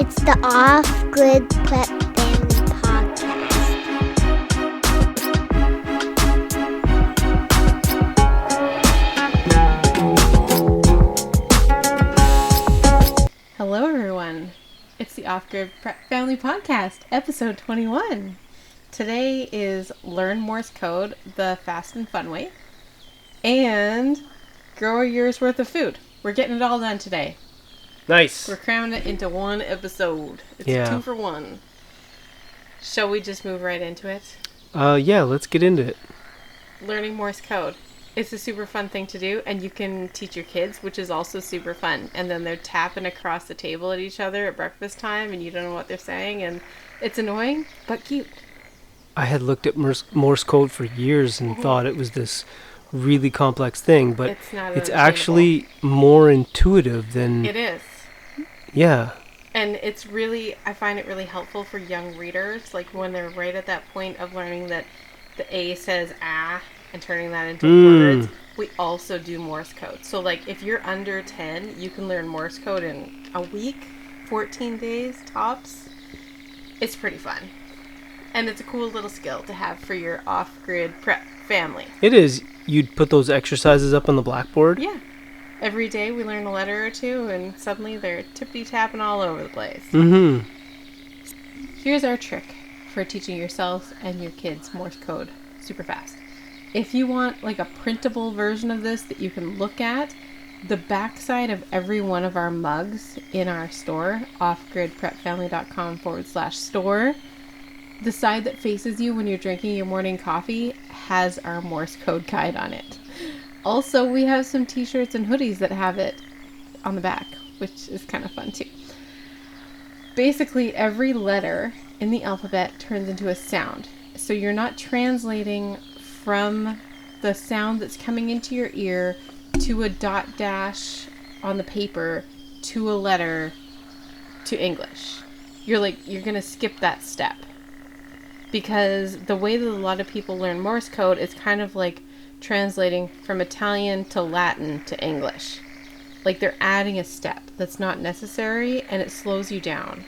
It's the Off-Grid Prep Family Podcast. Hello everyone, it's the Off-Grid Prep Family Podcast, episode 21. Today is Learn Morse Code the fast and fun way, and grow a year's worth of food. We're getting it all done today. Nice. We're cramming it into one episode. It's Yeah. 2 for 1. Shall we just move right into it? Yeah, let's get into it. Learning Morse Code. It's a super fun thing to do, and you can teach your kids, which is also super fun. And then they're tapping across the table at each other at breakfast time, and you don't know what they're saying, and it's annoying, but cute. I had looked at Morse code for years and thought it was this really complex thing, but It's not it's unattainable. actually more intuitive than... It is. Yeah. And it's really, I find it really helpful for young readers, like when they're right at that point of learning that the A says ah and turning that into words. We also do Morse code. So like if you're under 10, you can learn Morse code in a week, 14 days tops. It's pretty fun. And it's a cool little skill to have for your off-grid prep family. It is. You'd put those exercises up on the blackboard? Yeah. Every day we learn a letter or two, and suddenly they're tippy-tapping all over the place. Mm-hmm. Here's our trick for teaching yourself and your kids Morse code super fast. If you want like a printable version of this that you can look at, the backside of every one of our mugs in our store, offgridprepfamily.com/store, the side that faces you when you're drinking your morning coffee has our Morse code guide on it. Also, we have some t-shirts and hoodies that have it on the back, which is kind of fun too. Basically, every letter in the alphabet turns into a sound. So you're not translating from the sound that's coming into your ear to a dot dash on the paper to a letter to English. You're going to skip that step. Because the way that a lot of people learn Morse code is kind of like translating from Italian to Latin to English. Like they're adding a step that's not necessary, and it slows you down.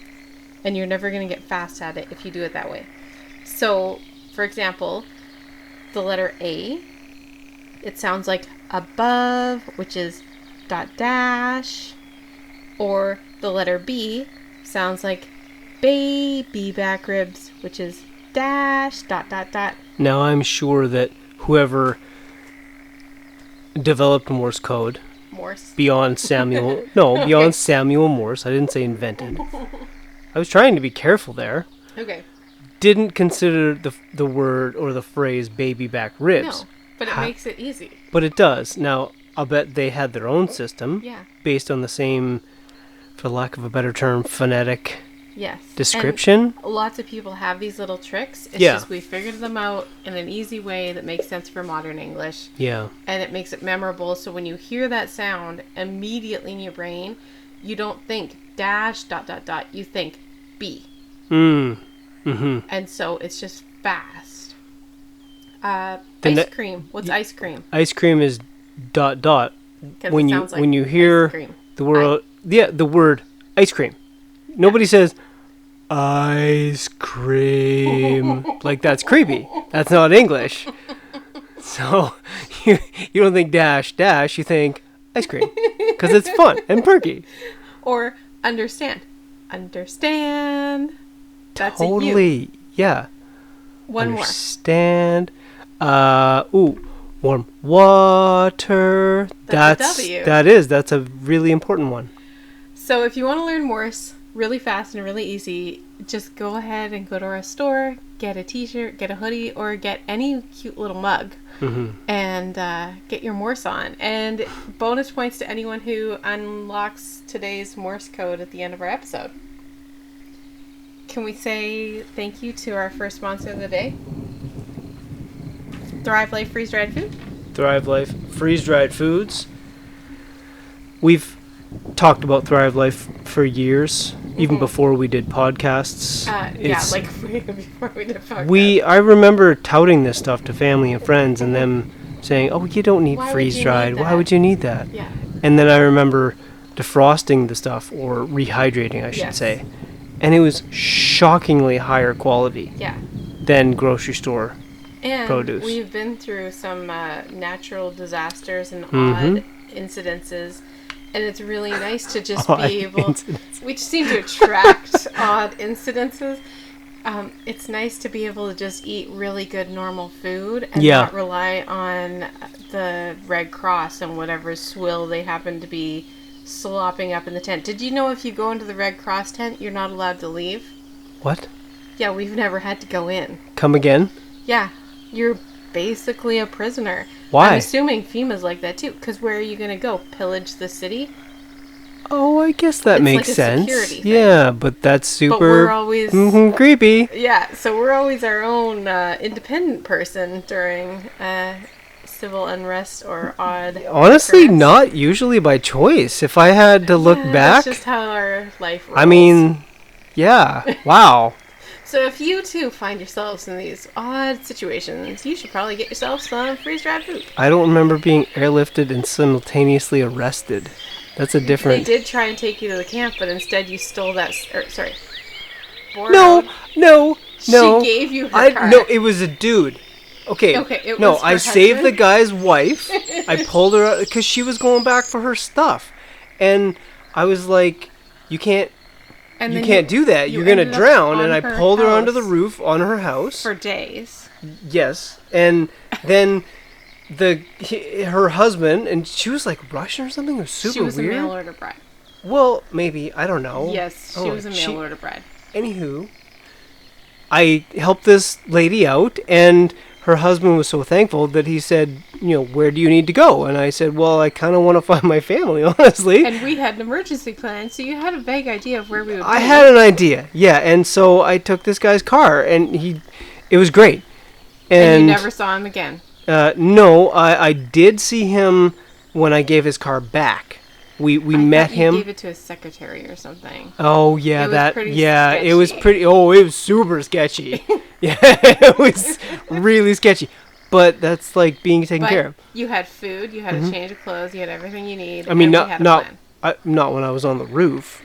And you're never going to get fast at it if you do it that way. So, for example, the letter A, it sounds like above, which is dot dash. Or the letter B sounds like baby back ribs, which is dash dot dot dot. Now, I'm sure that whoever developed Morse code... Morse. Beyond Samuel... No, beyond Samuel Morse. I didn't say invented. I was trying to be careful there. Okay. Didn't consider the word or the phrase baby back ribs. No, but it makes it easy. But it does. Now, I'll bet they had their own system. Yeah. Based on the same, for lack of a better term, phonetic Yes. description. And lots of people have these little tricks. It's Yeah. just we figured them out in an easy way that makes sense for modern English. Yeah. And it makes it memorable. So when you hear that sound, immediately in your brain, you don't think dash dot dot dot. You think B. Mm-hmm. And so it's just fast. Then Ice cream. What's ice cream? Ice cream is dot dot. 'Cause When it you sounds like when you ice hear cream. the word the word ice cream, nobody says ice cream like that's creepy. That's not English. So you don't think dash dash. You think ice cream because it's fun and perky. Or understand. Understand. That's Totally. Yeah. One Understand. Warm water. That's a W. That's a really important one. more. So if you want to learn Morse really fast and really easy, just go ahead and go to our store, get a t-shirt, get a hoodie, or get any cute little mug. And get your Morse on. And bonus points to anyone who unlocks today's Morse code at the end of our episode. Can we say thank you to our first sponsor of the day? Thrive Life Freeze-Dried Food? Thrive Life freeze-dried foods. We've talked about Thrive Life for years, even before we did podcasts. Before we did podcasts. I remember touting this stuff to family and friends and them saying, oh, you don't need Why would you freeze-dried. need Why that?" would you need that? Yeah. And then I remember defrosting the stuff, or rehydrating, I should Yes. say. And it was shockingly higher quality Yeah. than grocery store. And Produce. we've been through some natural disasters and Mhm. odd incidences, and it's really nice to just Odd be able. incidents. We just seem to attract odd incidences. It's nice to be able to just eat really good normal food and Yeah. not rely on the Red Cross and whatever swill they happen to be slopping up in the tent. Did you know if you go into the Red Cross tent, you're not allowed to leave? What? Yeah, we've never had to go in. Come again? Yeah, you're basically a prisoner. Why? I'm assuming FEMA's like that too, because where are you going to go? Pillage the city? Oh, I guess that It's makes like a sense. security thing. Yeah, but that's super But we're always... creepy. Yeah, so we're always our own independent person during civil unrest or odd... Honestly, occurrence. not usually by choice. If I had to look Yeah, back, That's just how our life rolls. I mean, yeah, wow. So if you too find yourselves in these odd situations, you should probably get yourself some freeze-dried food. I don't remember being airlifted and simultaneously arrested. That's a They different... did try and take you to the camp, but instead you stole that... borrowed. No. She gave you her car. No, it was a dude. Okay, it no, was her I saved the husband? guy's wife. I pulled her out because she was going back for her stuff. And I was like, you can't And you then can't do that. you You're going to ended up drown. on And I her pulled her onto the house roof on her house. for days. Yes. And then her husband, and she was like Russian or something. It was super She was weird. a mail order bride. Well, maybe. I don't know. Yes, she Oh, was a mail order bride. Anywho, I helped this lady out, and her husband was so thankful that he said, where do you need to go? And I said, well, I kind of want to find my family, honestly. And we had an emergency plan, so you had a vague idea of where we would I be. had an idea, yeah, and so I took this guy's car, and it was great. And you never saw him again. No, I did see him when I gave his car back. We I met thought you him. gave it to his secretary or something. Oh yeah, It was that pretty yeah, it was sketchy. pretty. Oh, it was super sketchy. Yeah, it was really sketchy. But that's like being taken care of. You had food, you had a change of clothes, you had everything you need. I mean, and we had a not plan. not when I was on the roof,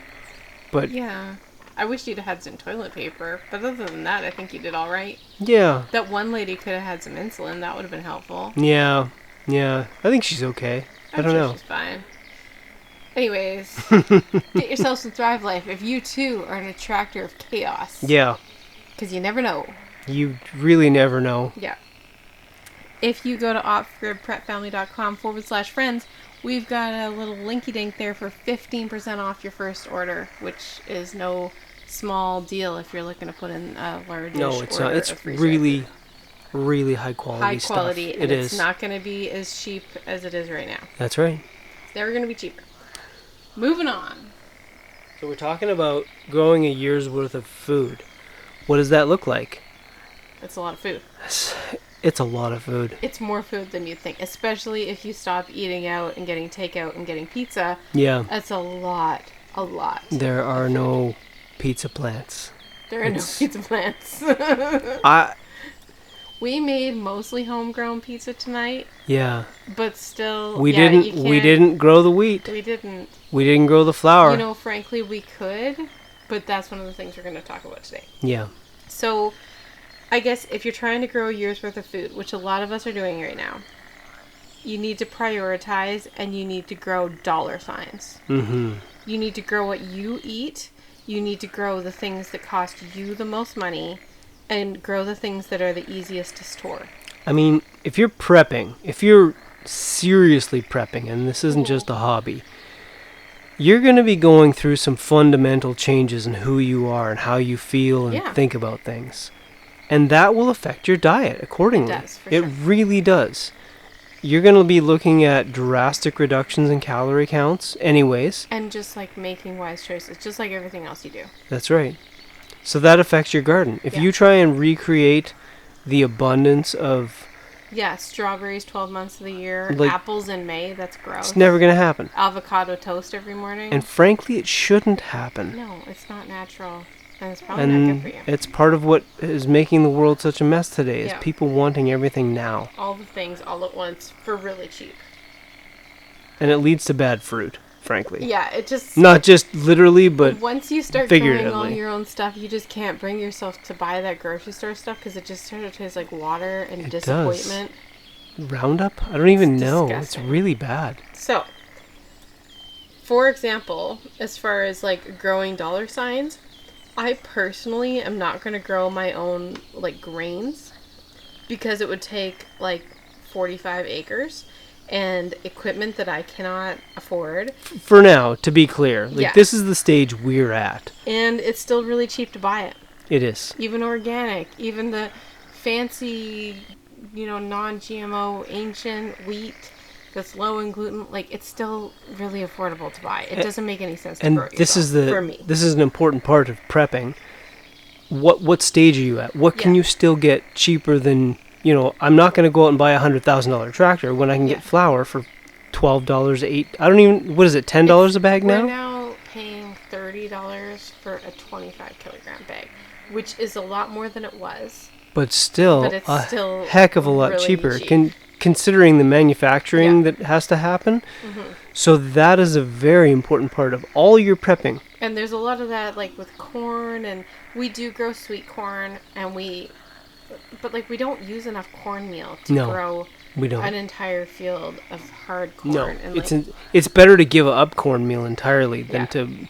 but Yeah. I wish you'd had some toilet paper, but other than that, I think you did all right. yeah, That one lady could have had some insulin. That would have been helpful. yeah. I think she's okay. I I'm don't sure know. she's fine. Anyways, get yourself some Thrive Life if you too are an attractor of chaos. Yeah, Because you never know. you really never know. Yeah. If you go to offgridprepfamily.com/friends, we've got a little linky dink there for 15% off your first order, which is no small deal if you're looking to put in a large No, it's not. order It's of freeze-dried really, food. really high quality High stuff. quality, and It it's is. not going to be as cheap as it is right now. That's right. It's never going to be cheaper. Moving on. So we're talking about growing a year's worth of food. What does that look like? It's a lot of food. It's a lot of food. It's more food than you'd think, especially if you stop eating out and getting takeout and getting pizza. Yeah. That's a lot. There are no pizza plants. There are no It's- pizza plants. We made mostly homegrown pizza tonight, Yeah. but still, We yeah, you we can't- didn't grow the wheat. We didn't. We didn't grow the flour. You know, frankly, we could, but that's one of the things we're going to talk about today. Yeah. So, I guess if you're trying to grow a year's worth of food, which a lot of us are doing right now, you need to prioritize and you need to grow dollar signs. Mm-hmm. You need to grow what you eat. You need to grow the things that cost you the most money and grow the things that are the easiest to store. I mean, if you're prepping, if you're seriously prepping, and this isn't just a hobby, you're going to be going through some fundamental changes in who you are and how you feel and Yeah. think about things. And that will affect your diet accordingly. It does, for It sure. really does. You're going to be looking at drastic reductions in calorie counts anyways. And just like making wise choices, just like everything else you do. That's right. So that affects your garden. If Yeah. you try and recreate the abundance of... Yeah, strawberries 12 months of the year, Like- apples in May, that's gross. It's never going to happen. Avocado toast every morning. And frankly, it shouldn't happen. no, it's not natural. And it's probably not good And for you. it's part of what is making the world such a mess today, is Yeah. people wanting everything now. All the things all at once for really cheap. And it leads to bad fruit. frankly. Yeah, it just... Not just literally, but once you start growing all figuratively. your own stuff, you just can't bring yourself to buy that grocery store stuff because it just sort of tastes like water and It disappointment. Roundup? I don't even know. disgusting. It's really bad. So, for example, as far as like growing dollar signs, I personally am not going to grow my own like grains because it would take like 45 acres and equipment that I cannot afford. For now, to be clear, like Yeah. this is the stage we're at. And it's still really cheap to buy it. It is. Even organic, even the fancy, non-GMO ancient wheat that's low in gluten, like it's still really affordable to buy. It doesn't make any sense to And grow it this is yourself, for me. this is an important part of prepping. What stage are you at? What can Yeah. you still get cheaper than, I'm not going to go out and buy a $100,000 tractor when I can get flour for $12, what is it, $10 a bag We're now? now paying $30 for a 25 kilogram bag, which is a lot more than it was. But still, But it's a still heck of a lot really cheaper, cheap. considering the manufacturing Yeah. that has to happen. So that is a very important part of all your prepping. And there's a lot of that, like with corn, and we do grow sweet corn, but like we don't use enough cornmeal to No, grow We don't. an entire field of hard corn. No, And it's better to give up cornmeal entirely than Yeah. to.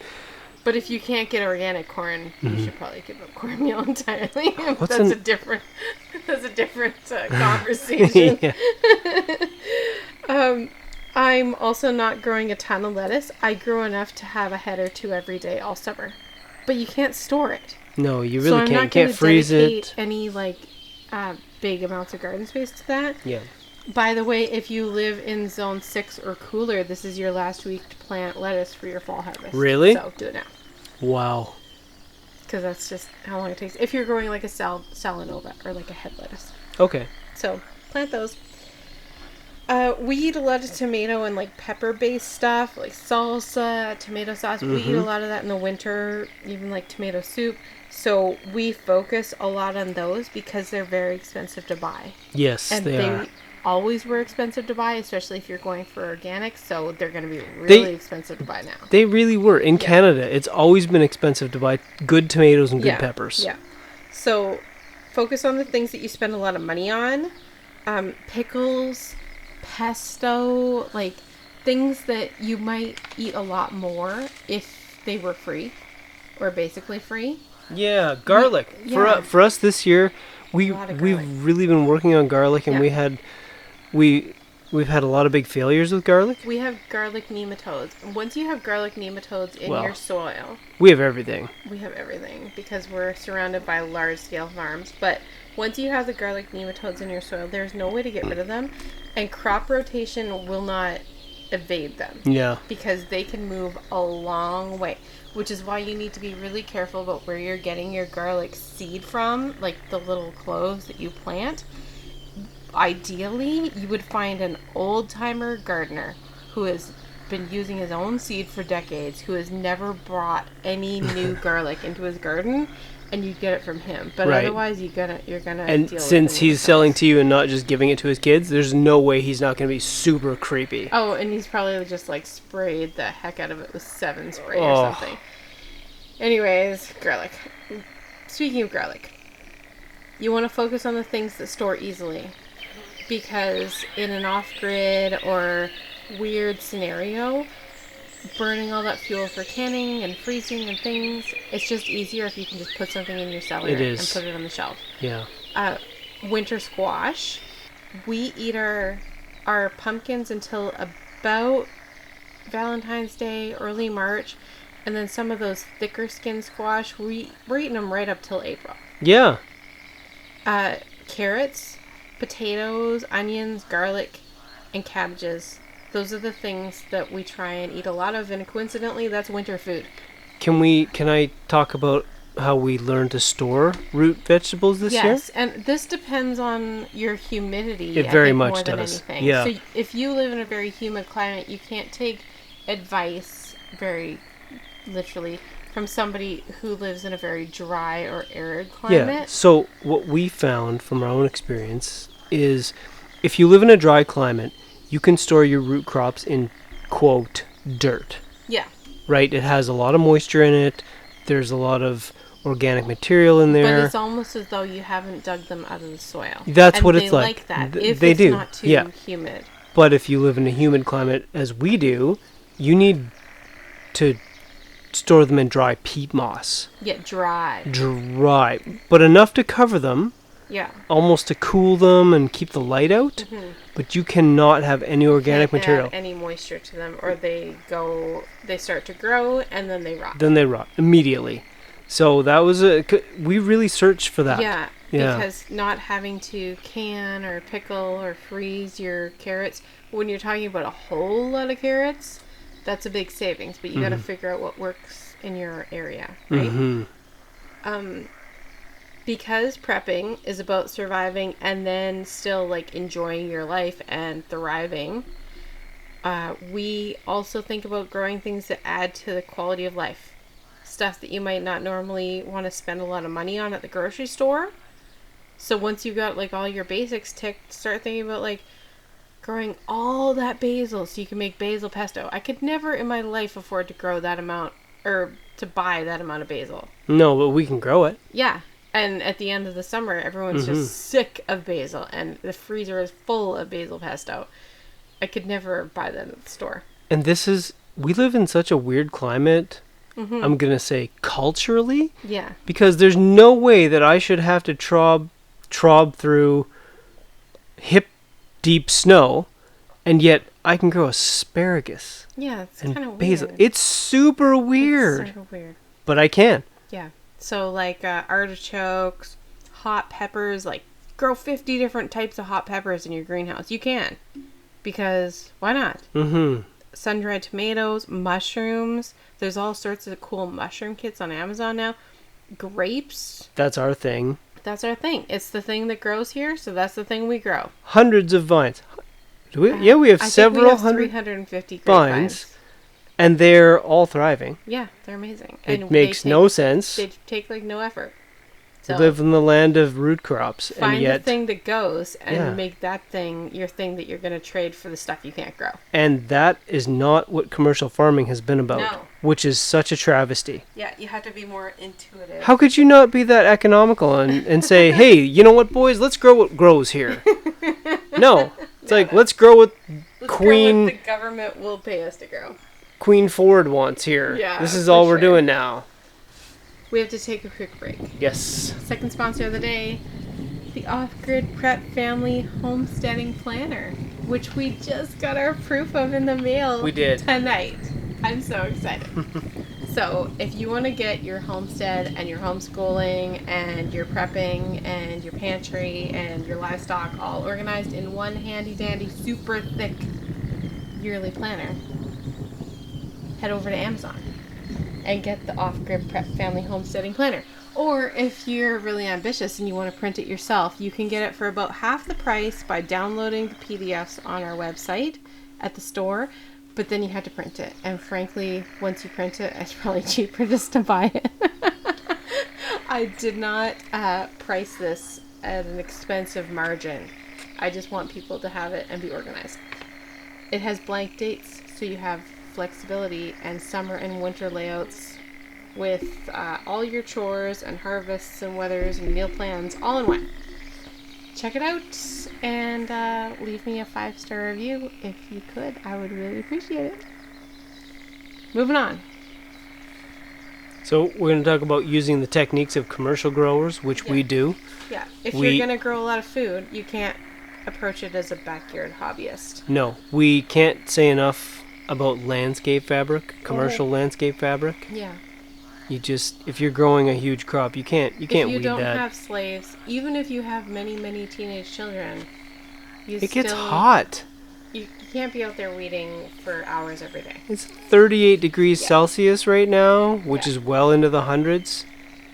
but if you can't get organic corn, you should probably give up cornmeal entirely. What's that's an- a different conversation. Yeah. I'm also not growing a ton of lettuce. I grow enough to have a head or two every day all summer, but you can't store it. No, you So really I'm can't. not You can't gonna freeze dedicate it. any big amounts of garden space to that. Yeah. By the way, if you live in zone 6 or cooler, this is your last week to plant lettuce for your fall harvest. Really? So do it now. Wow. Because that's just how long it takes. If you're growing like a Salanova or like a head lettuce. Okay. So plant those. We eat a lot of tomato and like pepper-based stuff, like salsa, tomato sauce. We eat a lot of that in the winter, even like tomato soup. So we focus a lot on those because they're very expensive to buy. Yes, And they are. always were expensive to buy, especially if you're going for organic. So they're going to be really expensive to buy now. They really were. In Canada, it's always been expensive to buy good tomatoes and good Yeah, peppers. Yeah. So focus on the things that you spend a lot of money on. Pickles, pesto, like things that you might eat a lot more if they were free or basically free. Yeah, garlic. yeah. For us this year, we've lot of garlic. really been working on garlic, and Yeah. we've had a lot of big failures with garlic. We have garlic nematodes. Once you have garlic nematodes in Well. your soil, We have everything. we have everything because we're surrounded by large scale farms. But once you have the garlic nematodes in your soil, there's no way to get rid of them, and crop rotation will not evade them Yeah. because they can move a long way, which is why you need to be really careful about where you're getting your garlic seed from, like the little cloves that you plant. Ideally, you would find an old-timer gardener who has been using his own seed for decades, who has never brought any new garlic into his garden, and you get it from him. But Right. otherwise, you're gonna And deal since with it he's selling to you and not just giving it to his kids, there's no way he's not going to be super creepy. Oh, and he's probably just like sprayed the heck out of it with 7 spray Oh. or something. Anyways, garlic. Speaking of garlic, you want to focus on the things that store easily, because in an off-grid or weird scenario, burning all that fuel for canning and freezing and things, it's just easier if you can just put something in your cellar It and is. put it on the shelf. Yeah. Winter squash. We eat our pumpkins until about Valentine's Day, early March, and then some of those thicker skin squash, we're eating them right up till April. Yeah. Carrots, potatoes, onions, garlic, and cabbages. Those are the things that we try and eat a lot of, and coincidentally, that's winter food. Can I talk about how we learned to store root vegetables this year? Yes, and this depends on your humidity. It I very think, much more than does. anything. Yeah. So if you live in a very humid climate, you can't take advice very literally from somebody who lives in a very dry or arid climate. Yeah. So what we found from our own experience is if you live in a dry climate, you can store your root crops in, quote, dirt. Yeah. right? It has a lot of moisture in it. There's a lot of organic material in there. But it's almost as though you haven't dug them out of the soil. That's and what they it's like. that Th- if they it's do, not too yeah. humid. But if you live in a humid climate, as we do, you need to store them in dry peat moss. Yeah, dry. Dry. But enough to cover them, Yeah. almost to cool them and keep the light out. Mm-hmm. But you cannot have any organic Can't material. add any moisture to them, or they start to grow and then they rot. Then they rot immediately. So that was we really searched for that. Yeah, Yeah. because not having to can or pickle or freeze your carrots, when you're talking about a whole lot of carrots, that's a big savings, but you got to figure out what works in your area, right? Mm-hmm. Because prepping is about surviving and then still like enjoying your life and thriving, we also think about growing things that add to the quality of life. Stuff that you might not normally want to spend a lot of money on at the grocery store. So once you've got like all your basics ticked, start thinking about like growing all that basil so you can make basil pesto. I could never in my life afford to grow that amount or to buy that amount of basil. No, but we can grow it. Yeah. And at the end of the summer, everyone's just sick of basil and the freezer is full of basil pesto. I could never buy that at the store. And we live in such a weird climate. I'm going to say culturally. Yeah. Because there's no way that I should have to trob through hip deep snow, and yet I can grow asparagus. Yeah, it's and kind of basil. weird. It's super weird. It's sort of weird. But I can. Yeah. So like artichokes, hot peppers, like grow 50 different types of hot peppers in your greenhouse. You can. Because why not? Mm-hmm. Sun-dried tomatoes, mushrooms. There's all sorts of cool mushroom kits on Amazon now. Grapes. That's our thing. That's our thing. It's the thing that grows here, so that's the thing we grow. Hundreds of vines. Do we? Yeah, we have several think we have hundred 350 vines, and they're all thriving. Yeah, they're amazing. It And makes no sense. They take like no effort. We So live in the land of root crops, and find yet the thing that goes and Yeah. make that thing your thing that you're going to trade for the stuff you can't grow. and that is not what commercial farming has been about, No. which is such a travesty. Yeah, you have to be more intuitive. How could you not be that economical and say, hey, you know what, boys, let's grow what grows here? No. It's like, let's grow what Let's Queen grow what the government will pay us to grow. Queen Ford wants here. Yeah, This is for all we're sure. doing now. We have to take a quick break. Yes. Second sponsor of the day, the Off-Grid Prep Family Homesteading Planner, which we just got our proof of in the mail We did. tonight. I'm so excited. So if you want to get your homestead and your homeschooling and your prepping and your pantry and your livestock all organized in one handy dandy super thick yearly planner, head over to Amazon and get the Off-Grid Prep Family Homesteading Planner. Or if you're really ambitious and you want to print it yourself, you can get it for about half the price by downloading the PDFs on our website at the store, but then you have to print it. And frankly, once you print it, it's probably cheaper just to buy it. I did not price this at an expensive margin. I just want people to have it and be organized. It has blank dates, so you have flexibility and summer and winter layouts with all your chores and harvests and weathers and meal plans all in one. Check it out and leave me a 5-star review if you could. I would really appreciate it. Moving on. So we're going to talk about using the techniques of commercial growers, which we do. Yeah, if We- you're going to grow a lot of food, you can't approach it as a backyard hobbyist. No, we can't say enough about landscape fabric, commercial landscape fabric. Yeah. You just, if you're growing a huge crop, you can't If you weed don't that. have slaves, even if you have many, many teenage children, It gets hot. You can't be out there weeding for hours every day. It's 38 degrees Yeah. Celsius right now, which Yeah. is well into the hundreds.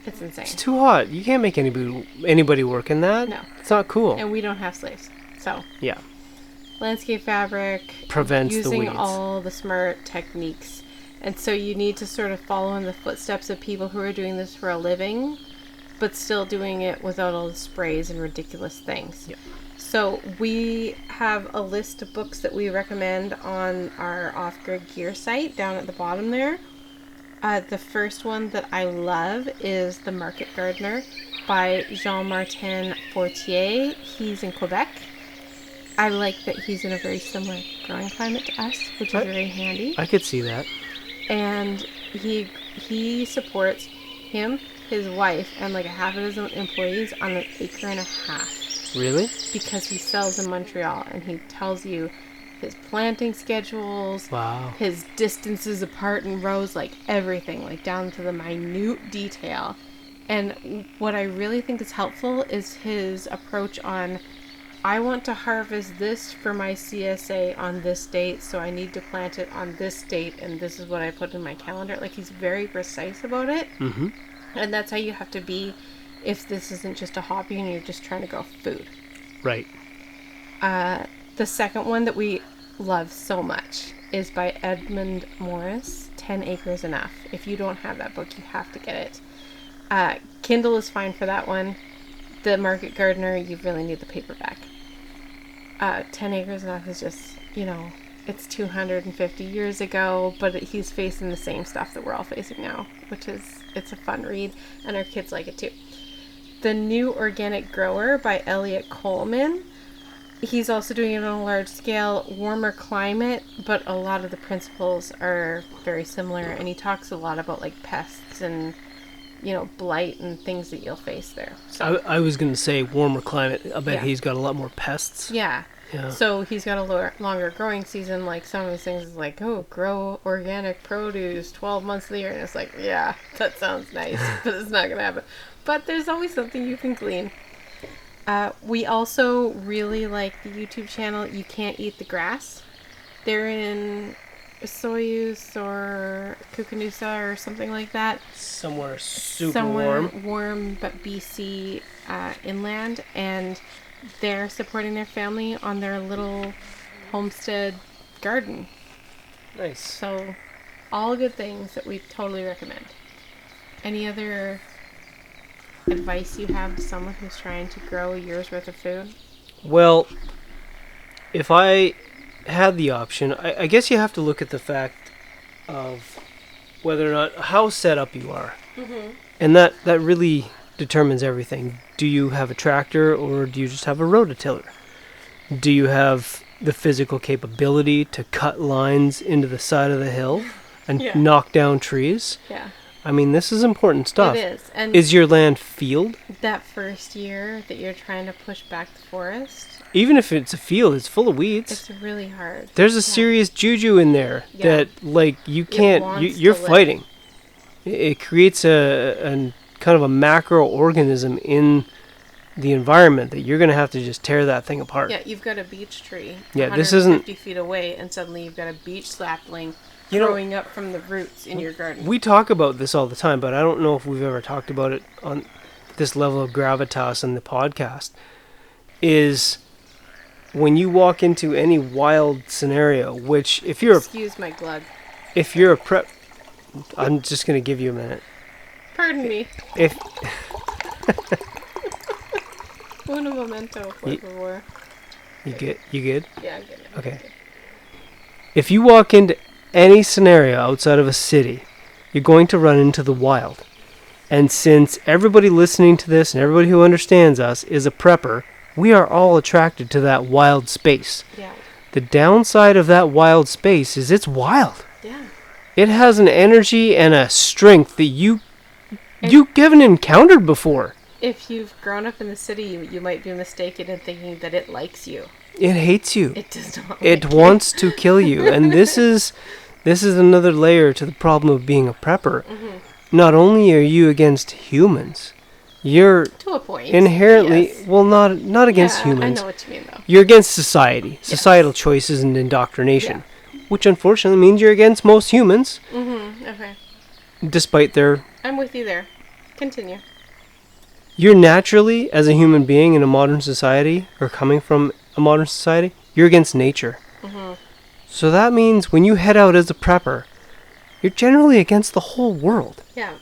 It's insane. It's too hot. You can't make anybody work in that. No. It's not cool. And we don't have slaves. So, Yeah. landscape fabric, Prevents the using weeds. all the smart techniques. And so you need to sort of follow in the footsteps of people who are doing this for a living, but still doing it without all the sprays and ridiculous things. Yeah. So we have a list of books that we recommend on our Off-Grid Gear site down at the bottom there. The first one that I love is The Market Gardener by Jean-Martin Fortier. He's in Quebec. I like that he's in a very similar growing climate to us, which is very handy. I could see that. And he supports him, his wife, and like a half a dozen employees on an acre and a half. Really? Because he sells in Montreal, and he tells you his planting schedules, Wow. his distances apart in rows, like everything, like down to the minute detail. And what I really think is helpful is his approach on, I want to harvest this for my CSA on this date, so I need to plant it on this date, and this is what I put in my calendar. Like, he's very precise about it. Mm-hmm. And that's how you have to be if this isn't just a hobby and you're just trying to grow food. Right. The second one that we love so much is by Edmund Morris, 10 Acres Enough. If you don't have that book, you have to get it. Kindle is fine for that one. The Market Gardener, you really need the paperback. 10 Acres Enough is just, it's 250 years ago, but he's facing the same stuff that we're all facing now, which is, it's a fun read, and our kids like it too. The New Organic Grower by Elliot Coleman. He's also doing it on a large scale, warmer climate, but a lot of the principles are very similar, and he talks a lot about like pests and blight and things that you'll face there. So I was going to say warmer climate. I bet he's got a lot more pests. yeah. Yeah. So he's got a longer growing season. Like some of his things is like, grow organic produce 12 months of the year. And it's like, yeah, that sounds nice, but it's not going to happen. But there's always something you can glean. We also really like the YouTube channel You Can't Eat the Grass. They're in Soyuz or Kukanusa or something like that. Somewhere super warm, but BC inland, and they're supporting their family on their little homestead garden. Nice. So, all good things that we totally recommend. Any other advice you have to someone who's trying to grow a year's worth of food? Well, if I had the option, I guess you have to look at the fact of whether or not how set up you are. Mm-hmm. And that really determines everything. Do you have a tractor or do you just have a rototiller? Do you have the physical capability to cut lines into the side of the hill and knock down trees? Yeah. I mean, this is important stuff. It is. And is your land field? That first year that you're trying to push back the forest, even if it's a field, it's full of weeds. it's really hard. There's a serious juju in there that, like, you can't. You're fighting. It creates a kind of a macroorganism in the environment that you're going to have to just tear that thing apart. Yeah, you've got a beech tree. Yeah, this isn't 50 feet away, and suddenly you've got a beech sapling growing up from the roots in your garden. We talk about this all the time, but I don't know if we've ever talked about it on this level of gravitas in the podcast. Is when you walk into any wild scenario, which if you're excuse my glug. If you're a prep, I'm just going to give you a minute. Pardon me. If Uno momento, por favor. You good? Yeah, I'm good. Okay. If you walk into any scenario outside of a city, you're going to run into the wild. And since everybody listening to this and everybody who understands us is a prepper, we are all attracted to that wild space. Yeah. The downside of that wild space is it's wild. Yeah. It has an energy and a strength that you haven't encountered before. If you've grown up in the city, you might be mistaken in thinking that it likes you. It hates you. It does not. It wants to kill you. And this is another layer to the problem of being a prepper. Mm-hmm. Not only are you against humans, you're to a point inherently not against humans. I know what you mean though. You're against society, societal choices and indoctrination, which unfortunately means you're against most humans. Mm-hmm. Okay. Despite their. I'm with you there. Continue. You're naturally, as a human being in a modern society, or coming from a modern society, you're against nature. Mm-hmm. So that means when you head out as a prepper, you're generally against the whole world. Yeah.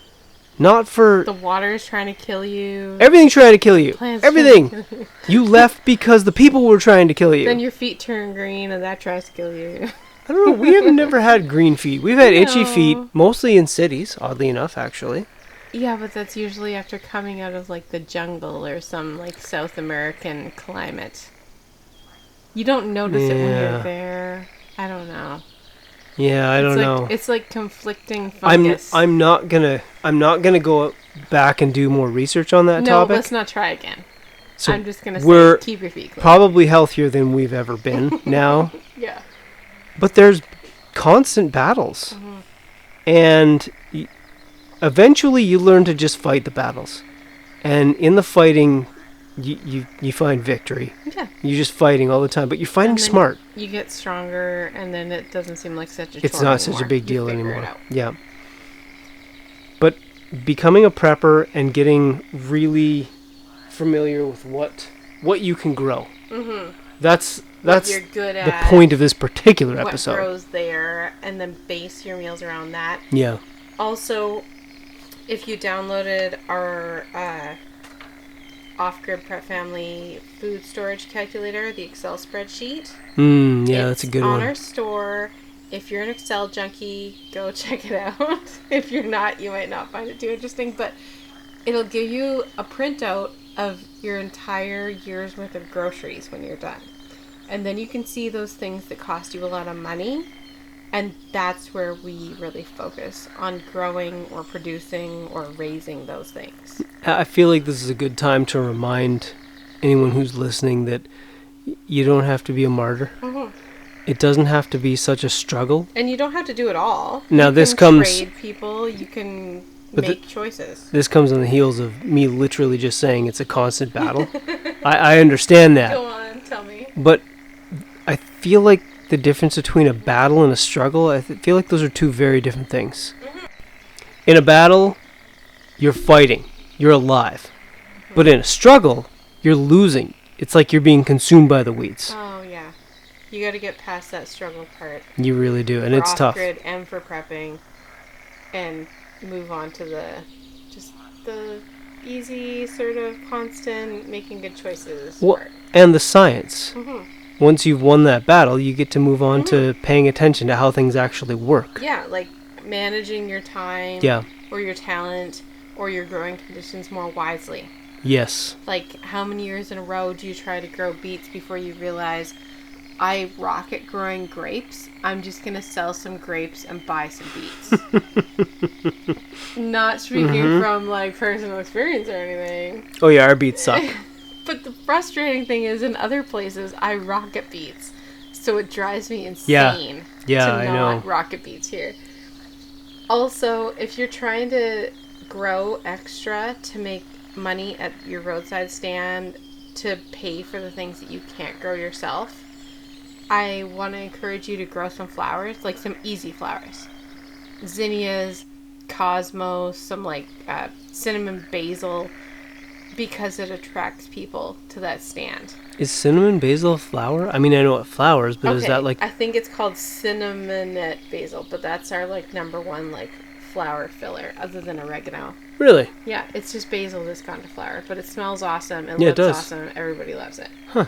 Not for... The water is trying to kill you. Everything's trying to kill you. Plants Everything. trying to kill you. You left because the people were trying to kill you. Then your feet turn green and that tries to kill you. I don't know. We have never had green feet. We've had itchy No. feet, mostly in cities, oddly enough, actually. Yeah, but that's usually after coming out of like the jungle or some like South American climate. You don't notice it when Yeah. you're there. I don't know. Yeah, I don't know. It's like conflicting fungus. I'm not gonna go back and do more research on that no, topic. let's not try again. So I'm just gonna we're say keep your feet clean. probably healthier than we've ever been now. Yeah. But there's constant battles. Mm-hmm. And eventually you learn to just fight the battles. And in the fighting, you find victory. Yeah. You're just fighting all the time, but you're fighting And then smart. You get stronger, and then it doesn't seem like such a It's chore not such a anymore. big You deal figure it anymore. out. Yeah. But becoming a prepper and getting really familiar with what you can grow. Mm-hmm. That's What you're good the at, point of this particular what episode. grows there, and then base your meals around that. Yeah. Also, if you downloaded our Off-Grid Prep Family food storage calculator, the Excel spreadsheet. Yeah, that's a good It's on one. our store. If you're an Excel junkie, go check it out. If you're not, you might not find it too interesting, but it'll give you a printout of your entire year's worth of groceries when you're done. And then you can see those things that cost you a lot of money. And that's where we really focus on growing or producing or raising those things. I feel like this is a good time to remind anyone who's listening that you don't have to be a martyr. Mm-hmm. It doesn't have to be such a struggle. And you don't have to do it all. Now, you this can comes- trade people. You can But make choices. This comes on the heels of me literally just saying it's a constant battle. I understand that. Go on, tell me. But I feel like the difference between a battle and a struggle, feel like those are two very different things. In a battle, you're fighting. You're alive. But in a struggle, you're losing. It's like you're being consumed by the weeds. Oh, yeah. You got to get past that struggle part. You really do, and for it's tough. off-grid and for prepping, and move on to the easy, sort of constant, making good choices Well, part. and the science. Mm-hmm. Once you've won that battle, you get to move on to paying attention to how things actually work. Yeah, like managing your time Yeah. or your talent or your growing conditions more wisely. Yes. Like, how many years in a row do you try to grow beets before you realize, I rock at growing grapes, I'm just going to sell some grapes and buy some beets. Not speaking from, like, personal experience or anything. Oh yeah, our beats suck. But the frustrating thing is, in other places, I rock at beets. So it drives me Yeah. insane Yeah, to I not know. rock at beets here. Also, if you're trying to grow extra to make money at your roadside stand to pay for the things that you can't grow yourself, I want to encourage you to grow some flowers, like some easy flowers. Zinnias, cosmos, some like cinnamon basil, because it attracts people to that stand. Is cinnamon basil a flower? I mean, I know it flowers, but is that like... I think it's called cinnamonette basil, but that's our like number one like flower filler, other than oregano. Really? Yeah, it's just basil that's gone to flower, but it smells awesome and Yeah, it looks does. awesome. Everybody loves it. Huh.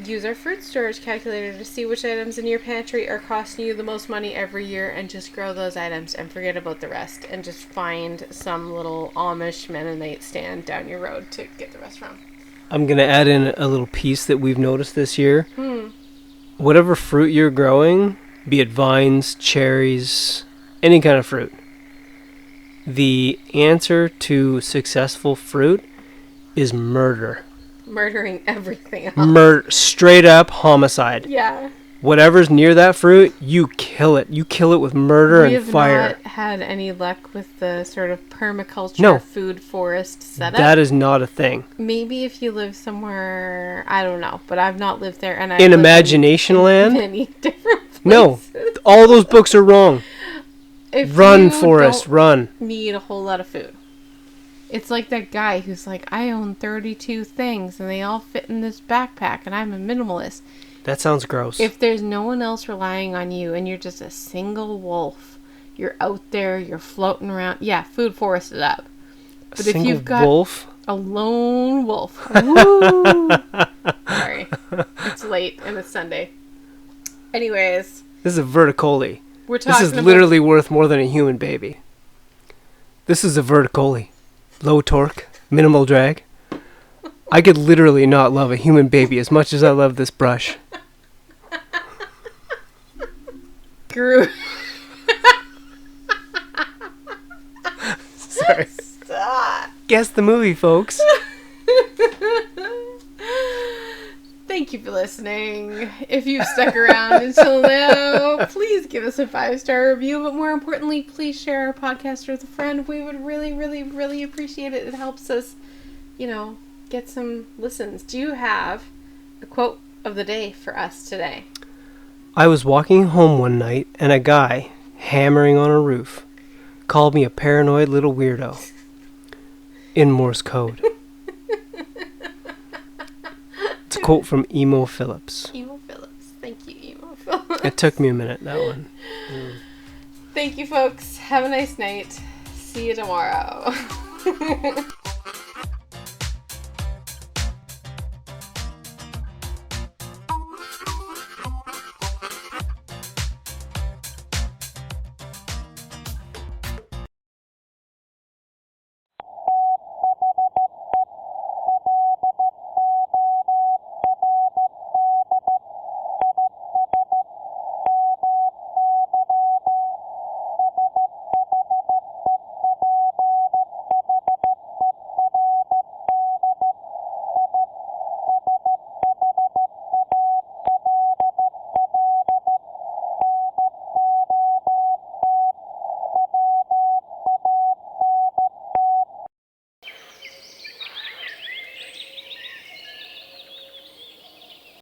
Use our fruit storage calculator to see which items in your pantry are costing you the most money every year, and just grow those items and forget about the rest, and just find some little Amish Mennonite stand down your road to get the rest from. I'm going to add in a little piece that we've noticed this year. Whatever fruit you're growing, be it vines, cherries, any kind of fruit, the answer to successful fruit is murder. Murdering everything else. Straight up homicide. Yeah. Whatever's near that fruit, you kill it. You kill it with murder We and have fire. not had any luck with the sort of permaculture No. food forest setup. That is not a thing. Maybe if you live somewhere, I don't know, but I've not lived there, and I've In lived Imagination Land? many different places. No. All those books are wrong. If Run, you Forrest, don't run. need a whole lot of food. It's like that guy who's like, I own 32 things and they all fit in this backpack and I'm a minimalist. That sounds gross. If there's no one else relying on you and you're just a single wolf, you're out there, you're floating around. Yeah, food forested up. But Single if you've got wolf. a lone wolf. Woo! Sorry. It's late and it's Sunday. Anyways. This is a verticoli. We're talking This is literally worth more than a human baby. This is a verticoli. Low torque, minimal drag. I could literally not love a human baby as much as I love this brush. Gru. Sorry. Stop. Guess the movie, folks. Thank you for listening. If you've stuck around until now, please give us a 5-star review. But more importantly, please share our podcast with a friend. We would really, really, really appreciate it. It helps us, get some listens. Do you have a quote of the day for us today? I was walking home one night and a guy, hammering on a roof, called me a paranoid little weirdo. In Morse Code. It's a quote from Emo Phillips. Emo Phillips. Thank you, Emo Phillips. It took me a minute, that one. Thank you, folks. Have a nice night. See you tomorrow.